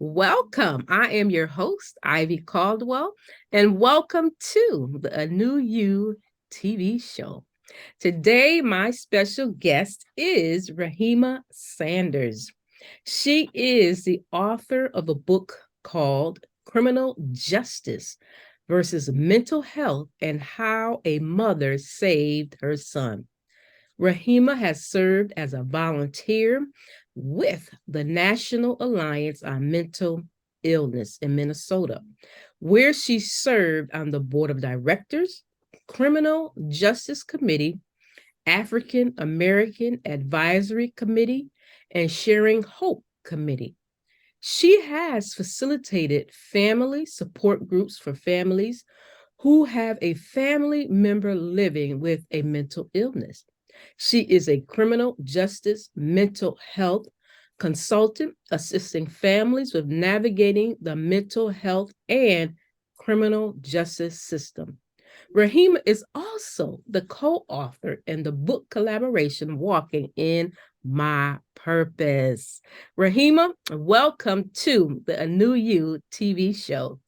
Welcome. I am your host, Ivy Caldwell, and welcome to the A New You TV show. Today, my special guest is Rahima Sanders. She is the author of a book called Criminal Justice versus Mental Health and How a Mother Saved Her Son. Rahima has served as a volunteer with the National Alliance on Mental Illness in Minnesota, where she served on the board of directors, Criminal Justice Committee, African American Advisory Committee, and Sharing Hope Committee. She has facilitated family support groups for families who have a family member living with a mental illness. She is a criminal justice mental health consultant, assisting families with navigating the mental health and criminal justice system. Rahima is also the co author in the book collaboration Walking in My Purpose. Rahima, welcome to the A New You TV show.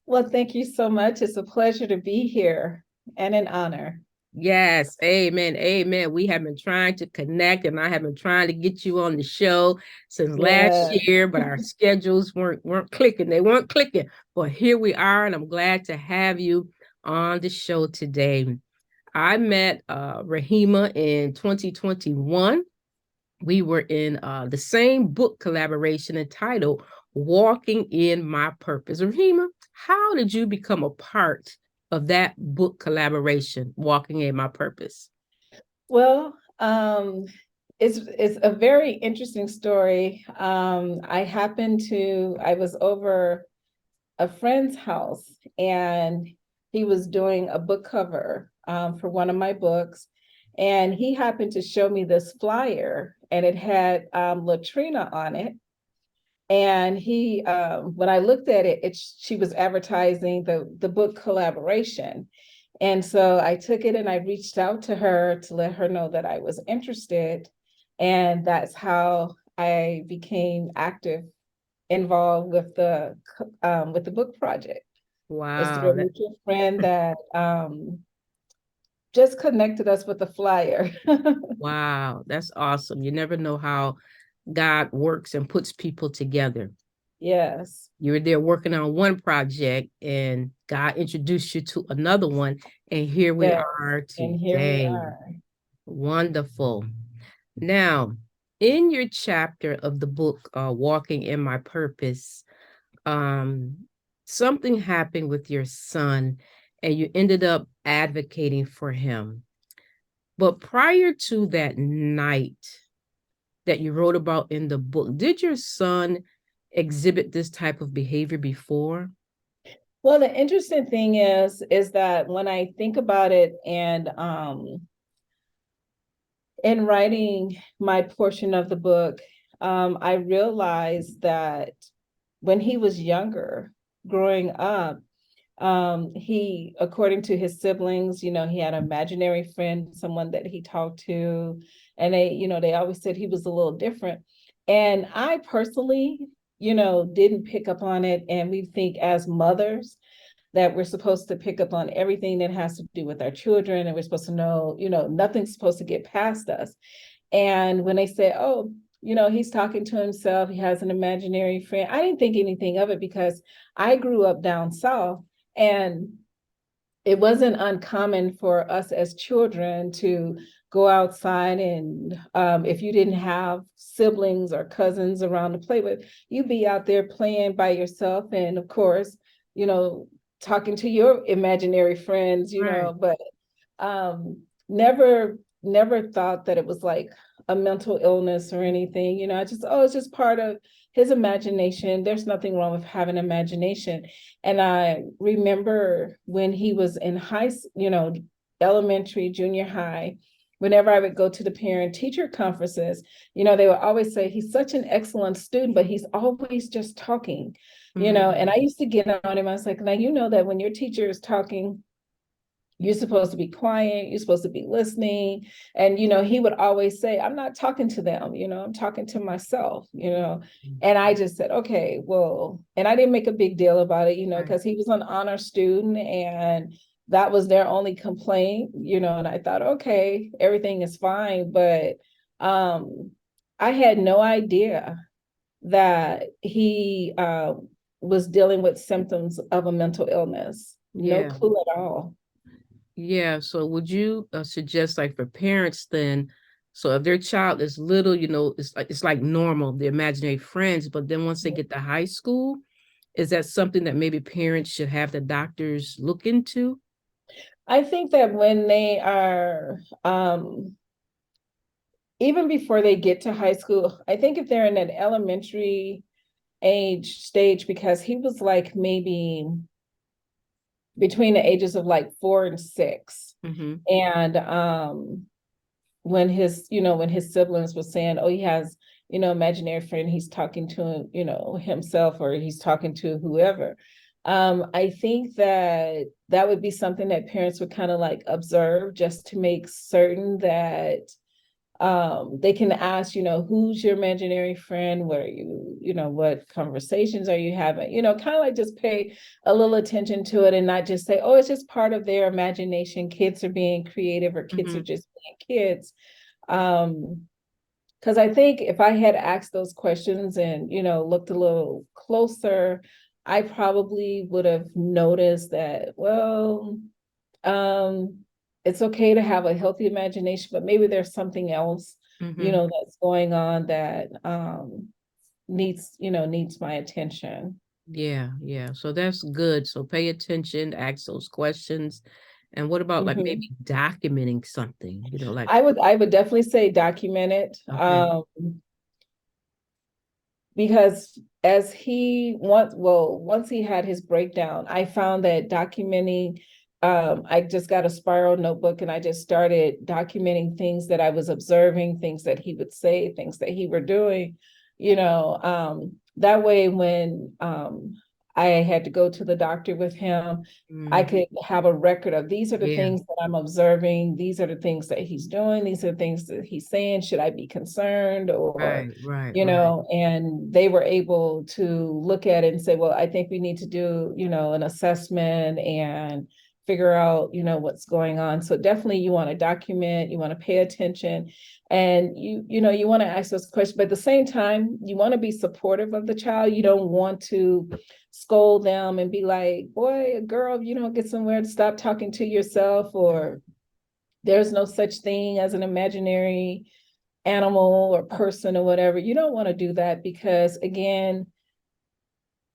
Well, thank you so much. It's a pleasure to be here and an honor. Yes, amen, amen. We have been trying to connect, and I have been trying to get you on the show since last Yeah. year, but our schedules weren't clicking. They weren't clicking. But here we are, and I'm glad to have you on the show today. I met Rahima in 2021. We were in the same book collaboration entitled Walking in My Purpose. Rahima, how did you become a part of that book collaboration, Walking in My Purpose? Well, it's a very interesting story. I was over a friend's house and he was doing a book cover for one of my books. And he happened to show me this flyer and it had Latrina on it. And when I looked at it, she was advertising the book collaboration. And so I took it and I reached out to her to let her know that I was interested. And that's how I became active, involved with the book project. It's through Wow, a mutual friend that just connected us with the flyer. wow, that's awesome. You never know how God works and puts people together. Yes, You were there working on one project and God introduced you to another one. And here we yes. are And here we today. are. Wonderful. Now, in your chapter of the book, Walking in My Purpose, um, something happened with your son and you ended up advocating for him. But prior to that night that you wrote about in the book, did your son exhibit this type of behavior before? Well, the interesting thing is that when I think about it and in writing my portion of the book, I realized that when he was younger, growing up, he, according to his siblings, he had an imaginary friend, someone that he talked to, and they always said he was a little different. And I personally, didn't pick up on it. And we think as mothers that we're supposed to pick up on everything that has to do with our children, and we're supposed to know, nothing's supposed to get past us. And when they say, oh, he's talking to himself, he has an imaginary friend, I didn't think anything of it because I grew up down south and it wasn't uncommon for us as children to go outside and if you didn't have siblings or cousins around to play with, you'd be out there playing by yourself. And of course, you know, talking to your imaginary friends, Right. but never thought that it was like a mental illness or anything. I just, oh, it's just part of his imagination. There's nothing wrong with having imagination. And I remember when he was in elementary, junior high, whenever I would go to the parent teacher conferences, they would always say, he's such an excellent student, but he's always just talking, Mm-hmm. and I used to get on him. I was like, now, that when your teacher is talking, you're supposed to be quiet, you're supposed to be listening. And he would always say, I'm not talking to them, I'm talking to myself. And I just said, okay, well, and I didn't make a big deal about it, Right. because he was an honor student and that was their only complaint. And I thought, okay, everything is fine. But I had no idea that he was dealing with symptoms of a mental illness. No Yeah. clue at all. Yeah. So would you suggest like for parents then, so if their child is little, it's like normal, the imaginary friends, but then once they get to high school, is that something that maybe parents should have the doctors look into? I think that when they are, even before they get to high school, I think if they're in an elementary age stage, because he was like maybe between the ages of like 4 and 6. Mm-hmm. And when his siblings were saying, oh, he has, imaginary friend, he's talking to, himself, or he's talking to whoever. I think that that would be something that parents would kind of like observe, just to make certain that they can ask, who's your imaginary friend? What are what conversations are you having? Kind of like just pay a little attention to it and not just say, oh, it's just part of their imagination. Kids are being creative, or kids are Mm-hmm. just being kids. Because I think if I had asked those questions and, looked a little closer, I probably would have noticed that, well, um, it's okay to have a healthy imagination, but maybe there's something else, Mm-hmm. that's going on that needs my attention. Yeah, yeah. So that's good. So pay attention, ask those questions. And what about like Mhm. maybe documenting something, like, I would definitely say document it. okay. Because once he had his breakdown, I found that documenting, I just got a spiral notebook and I just started documenting things that I was observing, things that he would say, things that he were doing. That way when I had to go to the doctor with him, I Mm, could have a record of, these are the yeah, things that I'm observing, these are the things that he's doing, these are the things that he's saying. Should I be concerned? Or right, right, right. and they were able to look at it and say, well, I think we need to do, an assessment and figure out, what's going on. So definitely you want to document, you want to pay attention, and you want to ask those questions, but at the same time, you want to be supportive of the child. You don't want to scold them and be like, boy, girl, if you don't get somewhere to stop talking to yourself, or there's no such thing as an imaginary animal or person or whatever. You don't want to do that, because again,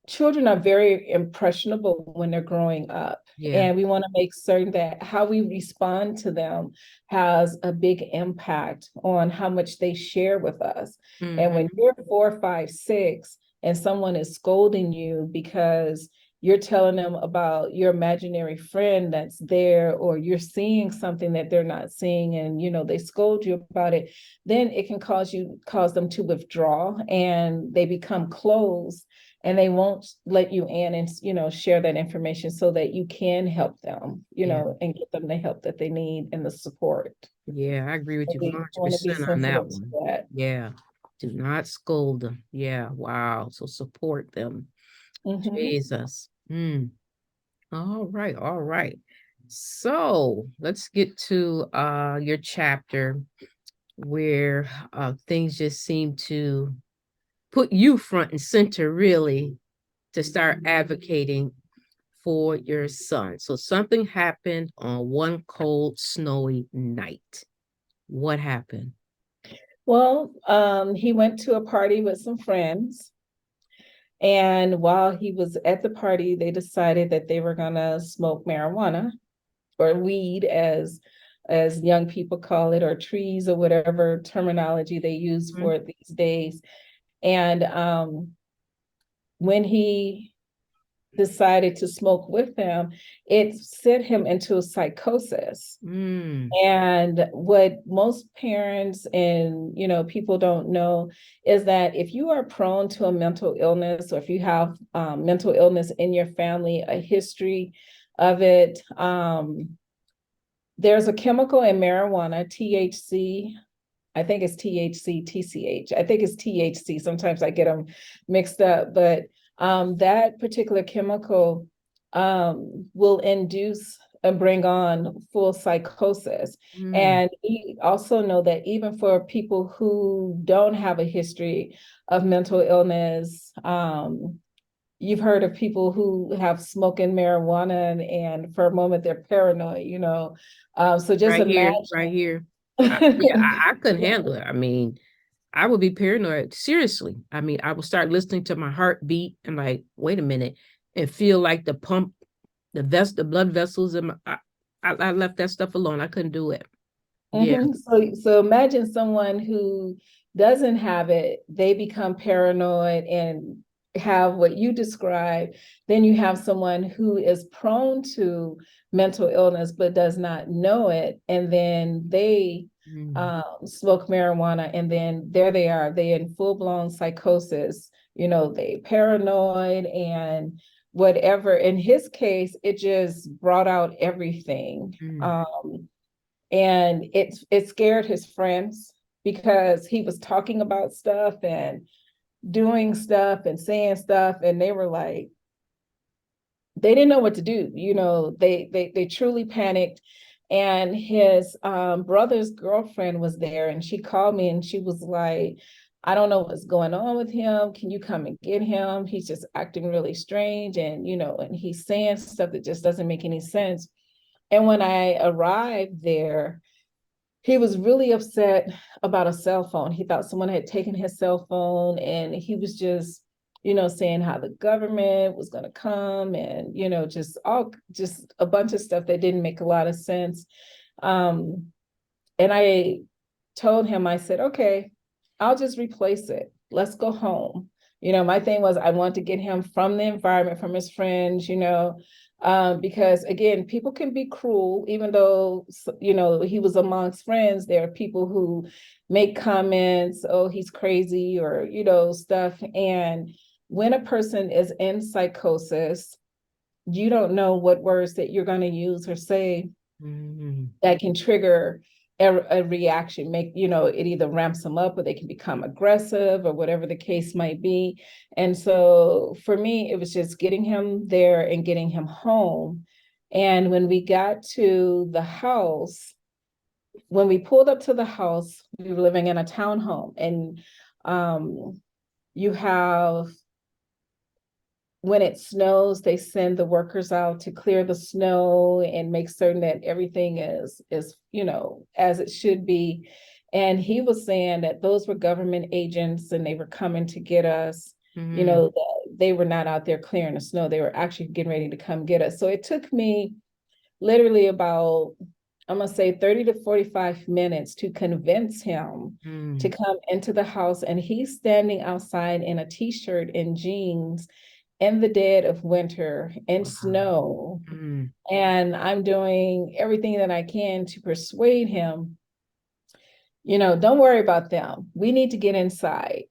children are very impressionable when they're growing up. Yeah. And we want to make certain that how we respond to them has a big impact on how much they share with us. And when Mm-hmm. you're 4, 5, 6, and someone is scolding you because you're telling them about your imaginary friend that's there, or you're seeing something that they're not seeing, and they scold you about it, then it can cause them to withdraw, and they become closed, and they won't let you in and share that information so that you can help them, Yeah. and get them the help that they need and the support. Yeah, I agree with So you we want to be 100% on that sensitive to one. that. Yeah. Do not scold them. Yeah. Wow. So support them. Hmm. Jesus. Mm. All right. All right. So let's get to your chapter where things just seem to put you front and center, really, to start advocating for your son. So something happened on one cold, snowy night. What happened? Well, he went to a party with some friends, and while he was at the party, they decided that they were gonna smoke marijuana, or weed, as young people call it, or trees, or whatever terminology they use Mhm. for it these days. And when he decided to smoke with them, it sent him into a psychosis. Mm, And what most parents and people don't know is that if you are prone to a mental illness, or if you have mental illness in your family, a history of it, There's a chemical in marijuana, THC. I think it's THC, TCH. I think it's THC. Sometimes I get them mixed up, but that particular chemical will induce and bring on full psychosis. Mm, And we also know that even for people who don't have a history of mental illness, you've heard of people who have smoking marijuana and for a moment they're paranoid, you know. So just right here, imagine. right here. Yeah, I couldn't handle it. I mean, I would be paranoid. Seriously. I mean, I would start listening to my heartbeat and like, wait a minute, and feel like the pump, the blood vessels in my. I left that stuff alone. I couldn't do it. Yeah. So imagine someone who doesn't have it, they become paranoid and have what you describe. Then you have someone who is prone to mental illness but does not know it. And then they Mm, smoke marijuana, and then there they are, they in full-blown psychosis, you know, they paranoid and whatever. In his case, it just brought out everything. mm, And it scared his friends because he was talking about stuff and doing stuff and saying stuff, and they were like, they didn't know what to do. You know, they truly panicked. And his brother's girlfriend was there, and she called me and she was like, I don't know what's going on with him. Can you come and get him? He's just acting really strange, and you know, and he's saying stuff that just doesn't make any sense. And when I arrived there, he was really upset about a cell phone. He thought someone had taken his cell phone, and he was just, you know, saying how the government was going to come, and, you know, just a bunch of stuff that didn't make a lot of sense. Um, and I told him, I said, okay, I'll just replace it. Let's go home. You know, my thing was I want to get him from the environment, from his friends, you know, because again, people can be cruel, even though, you know, he was amongst friends. There are people who make comments, oh, he's crazy, or, you know, stuff. And when a person is in psychosis, you don't know what words that you're going to use or say mm, that can trigger a reaction, make, you know, it either ramps them up or they can become aggressive or whatever the case might be. And so for me, it was just getting him there and getting him home. And when we got to the house, when we pulled up to the house, we were living in a townhome, and you have, when it snows, they send the workers out to clear the snow and make certain that everything is, you know, as it should be. And he was saying that those were government agents and they were coming to get us. You mm, know, they were not out there clearing the snow. They were actually getting ready to come get us. So it took me literally about, I'm gonna say 30 to 45 minutes to convince him to mm. come into the house. And he's standing outside in a t-shirt and jeans in the dead of winter in Wow. snow. Mm, And I'm doing everything that I can to persuade him, you know, don't worry about them. We need to get inside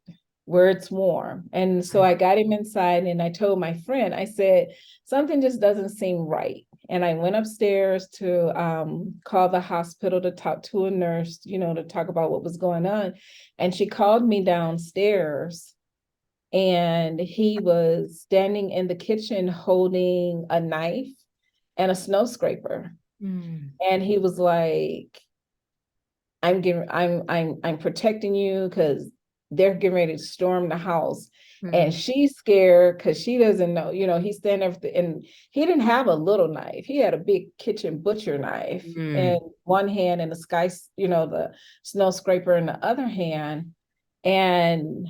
where it's warm. And so mm, I got him inside and I told my friend, I said, something just doesn't seem right. And I went upstairs to call the hospital to talk to a nurse, you know, to talk about what was going on. And she called me downstairs, and he was standing in the kitchen holding a knife and a snow scraper. mm, And he was like, I'm protecting you because they're getting ready to storm the house. And mm, she's scared because she doesn't know, you know, he's standing there and he didn't have a little knife. He had a big kitchen butcher knife in mm, one hand and the sky, you know, the snow scraper in the other hand. And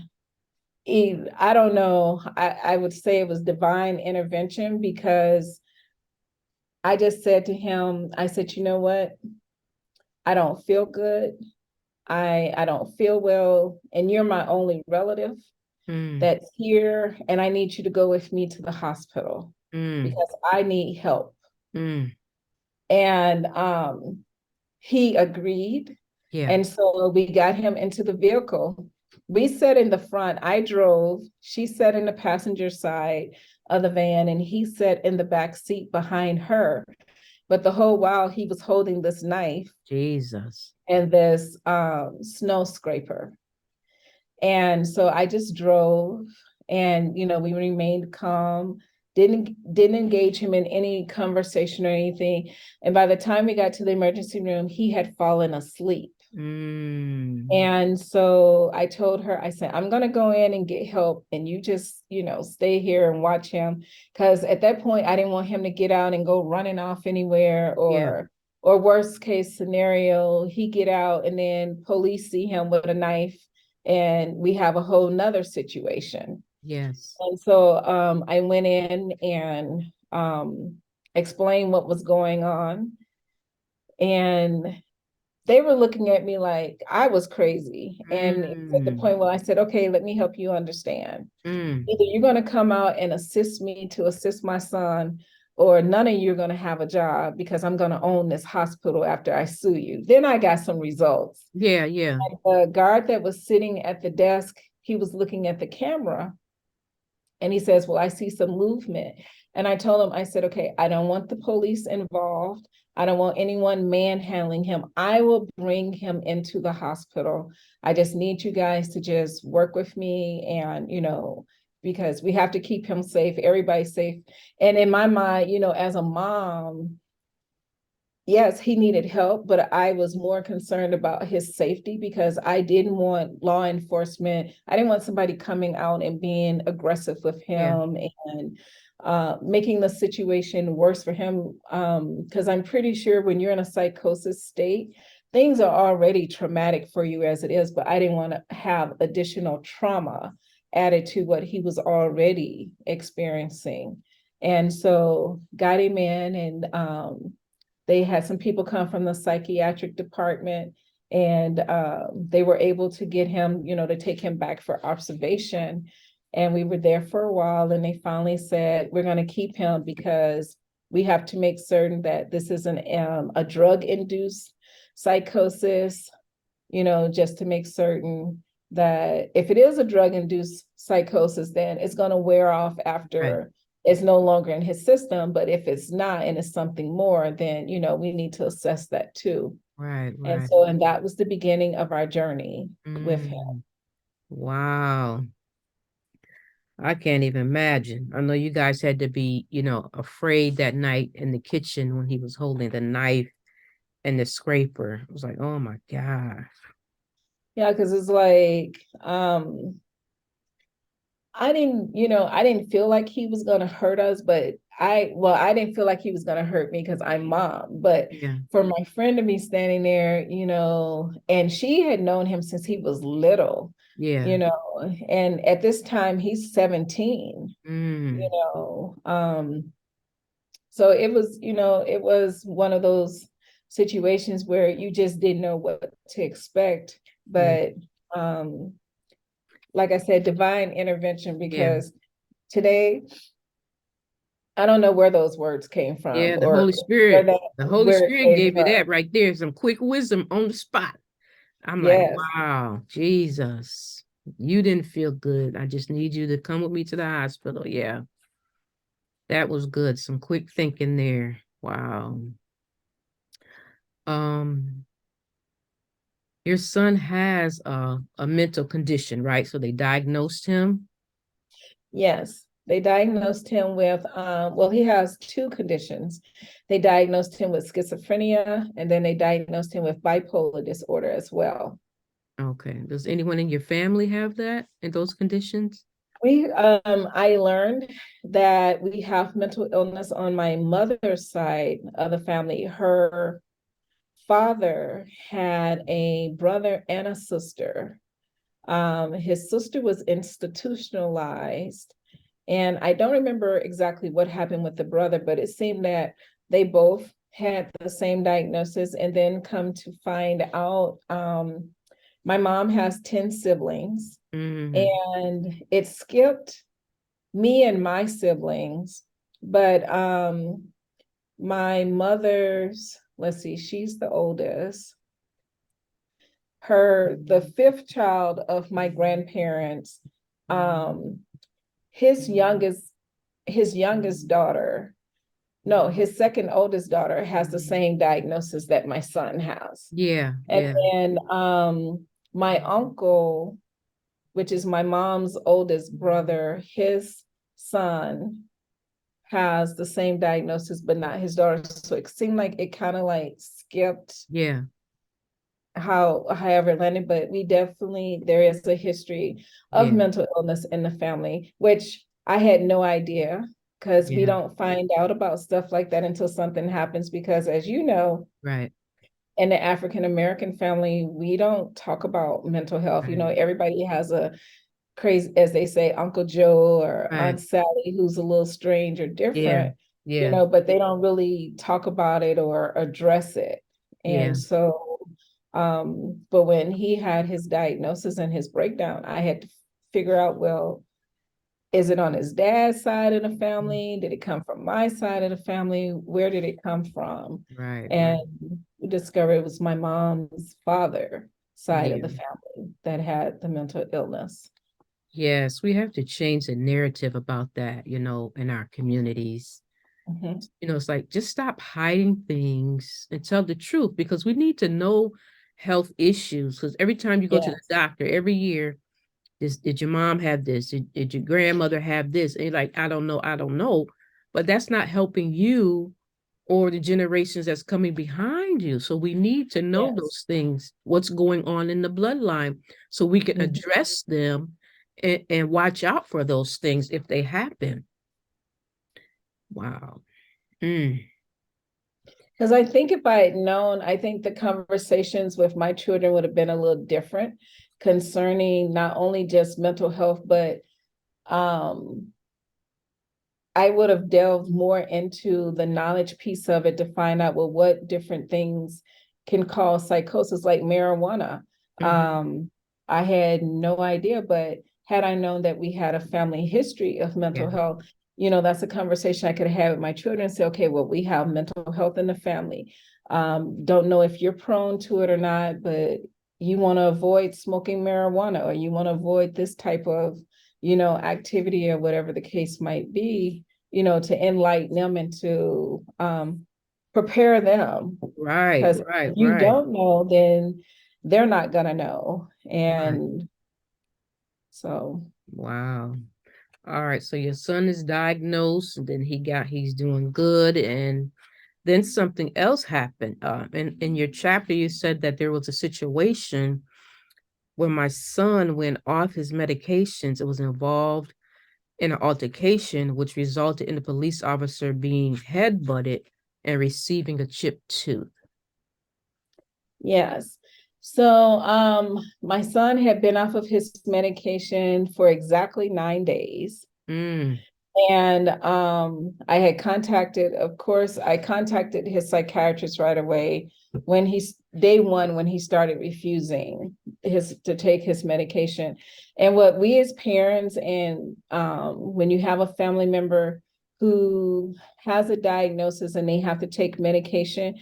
I don't know, I would say it was divine intervention, because I just said to him, I said, you know what? I don't feel good. I don't feel well, and you're my only relative mm, that's here, and I need you to go with me to the hospital mm. because I need help. Mm. And he agreed. Yeah. And so we got him into the vehicle. We sat in the front. I drove. She sat in the passenger side of the van, and he sat in the back seat behind her. but the whole while he was holding this knife Jesus. and this snow scraper. And so I just drove, and we remained calm, didn't engage him in any conversation or anything. And by the time we got to the emergency room, he had fallen asleep. Mm. And so I told her, I said, I'm going to go in and get help. And you just, stay here and watch him. Because at that point, I didn't want him to get out and go running off anywhere, Yeah. or worst case scenario, he get out and then police see him with a knife and we have a whole nother situation. Yes. And so I went in and explained what was going on. And they were looking at me like I was crazy. And it was at the Mm. point where I said, okay, let me help you understand. Mm. Either you're going to come out and assist me to assist my son, or none of you are going to have a job because I'm going to own this hospital after I sue you. Then I got some results. Yeah, yeah. And the guard that was sitting at the desk, he was looking at the camera and he says, well, I see some movement. And I told him, I said, okay, I don't want the police involved. I don't want anyone manhandling him. I will bring him into the hospital. I just need you guys to just work with me and, because we have to keep him safe, everybody safe. And in my mind, as a mom, yes, he needed help, but I was more concerned about his safety because I didn't want law enforcement. I didn't want somebody coming out and being aggressive with Yeah. him and making the situation worse for him. Because I'm pretty sure when you're in a psychosis state, things are already traumatic for you as it is, but I didn't want to have additional trauma added to what he was already experiencing. And so got him in, and they had some people come from the psychiatric department, and they were able to get him, to take him back for observation. And we were there for a while, and they finally said, we're going to keep him because we have to make certain that this isn't a drug-induced psychosis, just to make certain that if it is a drug-induced psychosis, then it's going to wear off Right. after it's no longer in his system. But if it's not and it's something more, then, we need to assess that too. Right. And Right. so, and that was the beginning of our journey with him. Mm. Wow. I can't even imagine. I know you guys had to be, afraid that night in the kitchen when he was holding the knife and the scraper. It was like, oh my God. Yeah, because it's like, I didn't feel like he was going to hurt us, but I didn't feel like he was going to hurt me because I'm mom. But Yeah. for my friend to be standing there, and she had known him since he was little, Yeah. and at this time he's 17, you Mm. know. So it was one of those situations where you just didn't know what to expect. Yeah. But um, like I said, divine intervention, Yeah. because today I don't know where those words came from Yeah. The or Holy Spirit. The Holy where it Spirit came gave you from. that right there. Some quick wisdom on the spot. I'm like, Yes. wow, Jesus. You didn't feel good. I just need you to come with me to the hospital. Yeah. That was good. Some quick thinking there. Wow. Um, your son has a mental condition, right? So they diagnosed him. Yes. They diagnosed him with, well, he has two conditions. They diagnosed him with schizophrenia, and then they diagnosed him with bipolar disorder as well. Okay. Does anyone in your family have that in those conditions? I learned that we have mental illness on my mother's side of the family. Her father had a brother and a sister. His sister was institutionalized, and I don't remember exactly what happened with the brother, but it seemed that they both had the same diagnosis. And then come to find out, my mom has 10 siblings, Mm, and it skipped me and my siblings. But my mother's, let's see, she's the oldest. The fifth child of my grandparents, um, his youngest daughter no, his second oldest daughter has the same diagnosis that my son has. Yeah, And yeah, then my uncle, which is my mom's oldest brother, his son has the same diagnosis, but not his daughter. So it seemed like it kind of like skipped yeah, however it landed, but we definitely, there is a history of yeah, mental illness in the family, which I had no idea, because we yeah. don't find out about stuff like that until something happens. Because as you know, Right, in the African American family, we don't talk about mental health. You know, right, everybody has a crazy, as they say, Uncle Joe or right. Aunt Sally who's a little strange or Yeah, different, you yeah, know, but they don't really talk about it or address it. yeah. And so, but when he had his diagnosis and his breakdown, I had to figure out, well, is it on his dad's side of the family? Did it come from my side of the family? Where did it come from? Right, right. And we discovered it was my mom's father side of Yeah. the family that had the mental illness. Yes, we have to change the narrative about that, in our communities. Mhm. It's like just stop hiding things and tell the truth because we need to know health issues. Because every time you go to the Yes. doctor, every year, did your mom have this? Did your grandmother have this? And you're like, I don't know. But that's not helping you or the generations that's coming behind you. So we need to know Yes. those things, what's going on in the bloodline, so we can Mhm. address them and watch out for those things if they happen. Wow. Mm. Because I think if I had known, I think the conversations with my children would have been a little different concerning not only just mental health, but um, I would have delved more into the knowledge piece of it to find out, well, what different things can cause psychosis, like marijuana. Hmm. I had no idea, but had I known that we had a family history of mental Yeah. health, you know, that's a conversation I could have with my children and say, okay, well, we have mental health in the family. Don't know if you're prone to it or not, but you want to avoid smoking marijuana, or you want to avoid this type of, you know, activity, or whatever the case might be, you know, to enlighten them and to prepare them. Right, Because right, if you right, don't know, then they're not gonna know. right. And so, Wow. All right. So your son is diagnosed, and then he's doing good, and then something else happened. In your chapter, you said that there was a situation where my son went off his medications. It was involved in an altercation, which resulted in the police officer being headbutted and receiving a chipped tooth. yes. So, my son had been off of his medication for exactly 9 days. Mm, And I had contacted, of course, I contacted his psychiatrist right away when he's day one, when he started refusing his to take his medication. And what we as parents, and when you have a family member who has a diagnosis and they have to take medication,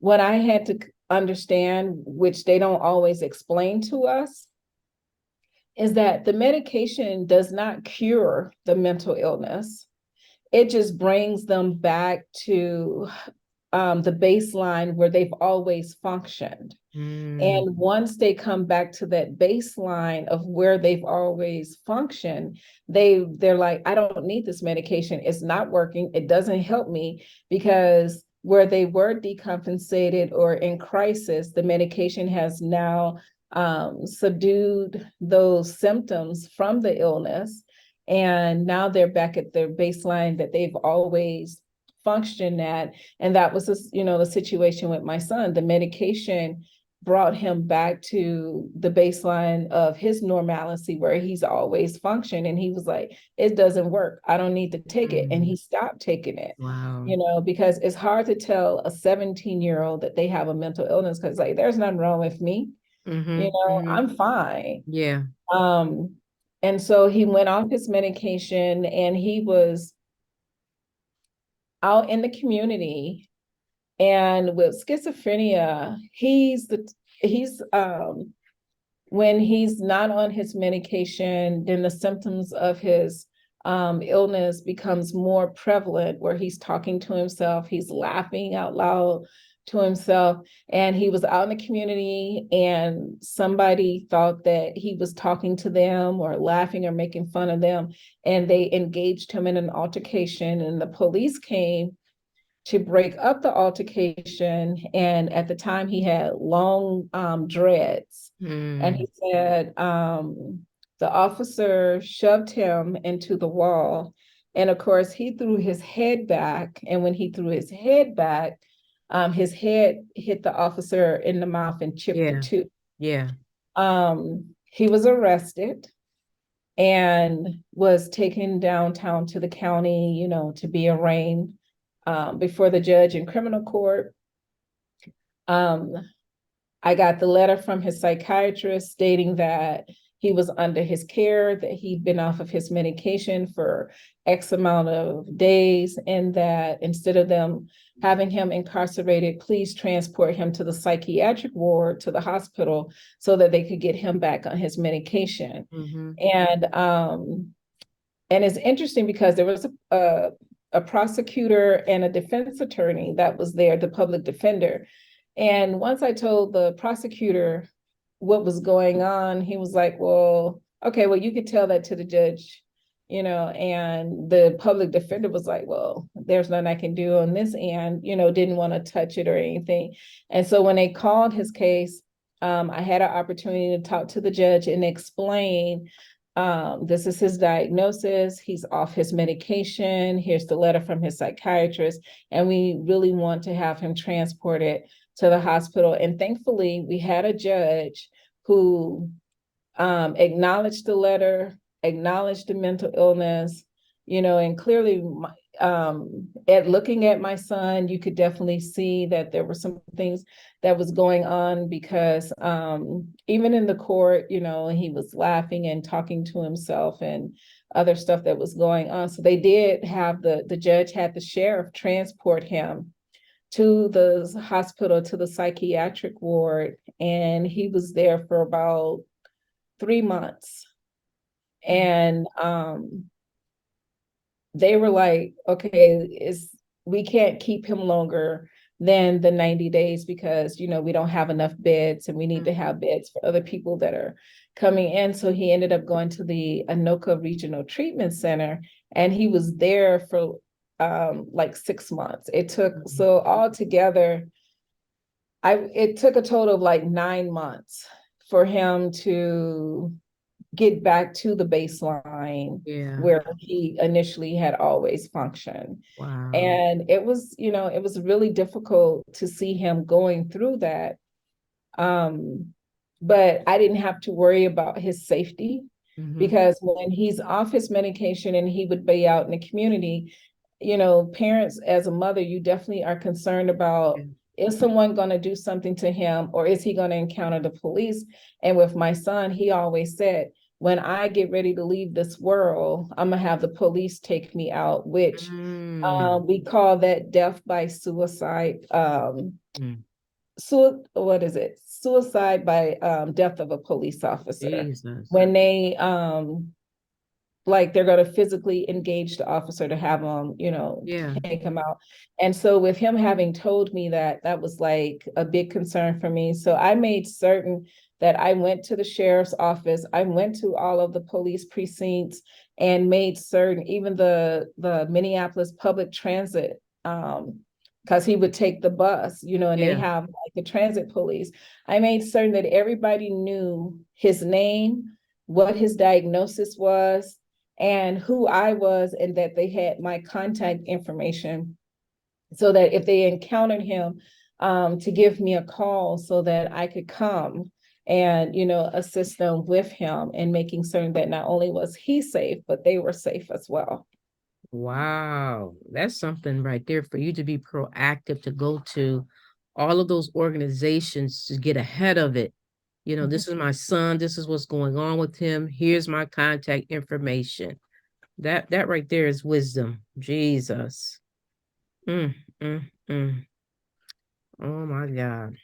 what I had to understand, which they don't always explain to us, is that the medication does not cure the mental illness. It just brings them back to the baseline where they've always functioned. mm, And once they come back to that baseline of where they've always functioned, they're like, I don't need this medication. It's not working. It doesn't help me, because where they were decompensated or in crisis, the medication has now subdued those symptoms from the illness. And now they're back at their baseline that they've always functioned at. And that was, you know, the situation with my son. The medication brought him back to the baseline of his normalcy where he's always functioned. And he was like, it doesn't work. I don't need to take it. And mm. he stopped taking it, Wow. you know, because it's hard to tell a 17-year-old that they have a mental illness, because like there's nothing wrong with me. You Mm-hmm, know, mm-hmm. I'm fine. Yeah. Um, and so he went off his medication and he was out in the community. And with schizophrenia, he's when he's not on his medication, then the symptoms of his illness becomes more prevalent, where he's talking to himself, he's laughing out loud to himself. And he was out in the community, and somebody thought that he was talking to them or laughing or making fun of them. And they engaged him in an altercation, and the police came to break up the altercation. And at the time, he had long dreads. And Mm. he said the officer shoved him into the wall. And of course, he threw his head back. And when he threw his head hit the officer in the mouth and chipped the Yeah. tooth. Yeah. He was arrested and was taken downtown to the county, to be arraigned before the judge in criminal court. Um, I got the letter from his psychiatrist stating that he was under his care, that he'd been off of his medication for X amount of days, and that instead of them having him incarcerated, please transport him to the psychiatric ward, to the hospital, so that they could get him back on his medication. Mm-hmm. And it's interesting because there was a prosecutor and a defense attorney that was there, the public defender. And once I told the prosecutor what was going on, he was like, well, okay, well, you could tell that to the judge, and the public defender was like, well, there's nothing I can do on this end, didn't want to touch it or anything. And so when they called his case, I had an opportunity to talk to the judge and explain, this is his diagnosis. He's off his medication. Here's the letter from his psychiatrist. And we really want to have him transported to the hospital. And thankfully, we had a judge who acknowledged the letter, acknowledged the mental illness, and clearly, at looking at my son, you could definitely see that there were some things that was going on, because even in the court, he was laughing and talking to himself and other stuff that was going on. So they did have the judge had the sheriff transport him to the hospital, to the psychiatric ward, and he was there for about 3 months. And they were like, okay, we can't keep him longer than the 90 days, because we don't have enough beds, and we need to have beds for other people that are coming in. So he ended up going to the Anoka Regional Treatment Center, and he was there for like 6 months. It took, so altogether, it took a total of like 9 months for him to get back to the baseline Yeah. where he initially had always functioned. Wow. And it was really difficult to see him going through that. But I didn't have to worry about his safety, Mm-hmm. because when he's off his medication and he would be out in the community, parents, as a mother, you definitely are concerned about, Yeah. is someone going to do something to him, or is he going to encounter the police? And with my son, he always said, when I get ready to leave this world, I'm going to have the police take me out, which Mm. we call that death by suicide. Mm. So what is it? Suicide by death of a police officer. Jesus. When they like they're going to physically engage the officer to have him, Yeah. take him out. And so with him having told me that, that was like a big concern for me. So I made certain that I went to the sheriff's office, I went to all of the police precincts, and made certain, even the Minneapolis public transit, because he would take the bus, and they Yeah. have like the transit police. I made certain that everybody knew his name, what his diagnosis was, and who I was, and that they had my contact information, so that if they encountered him, to give me a call so that I could come and assist them with him, and making certain that not only was he safe, but they were safe as well. Wow. That's something right there for you to be proactive, to go to all of those organizations to get ahead of it. This is my son. This is what's going on with him. Here's my contact information. That right there is wisdom. Jesus. Mm, mm, mm. Oh my God.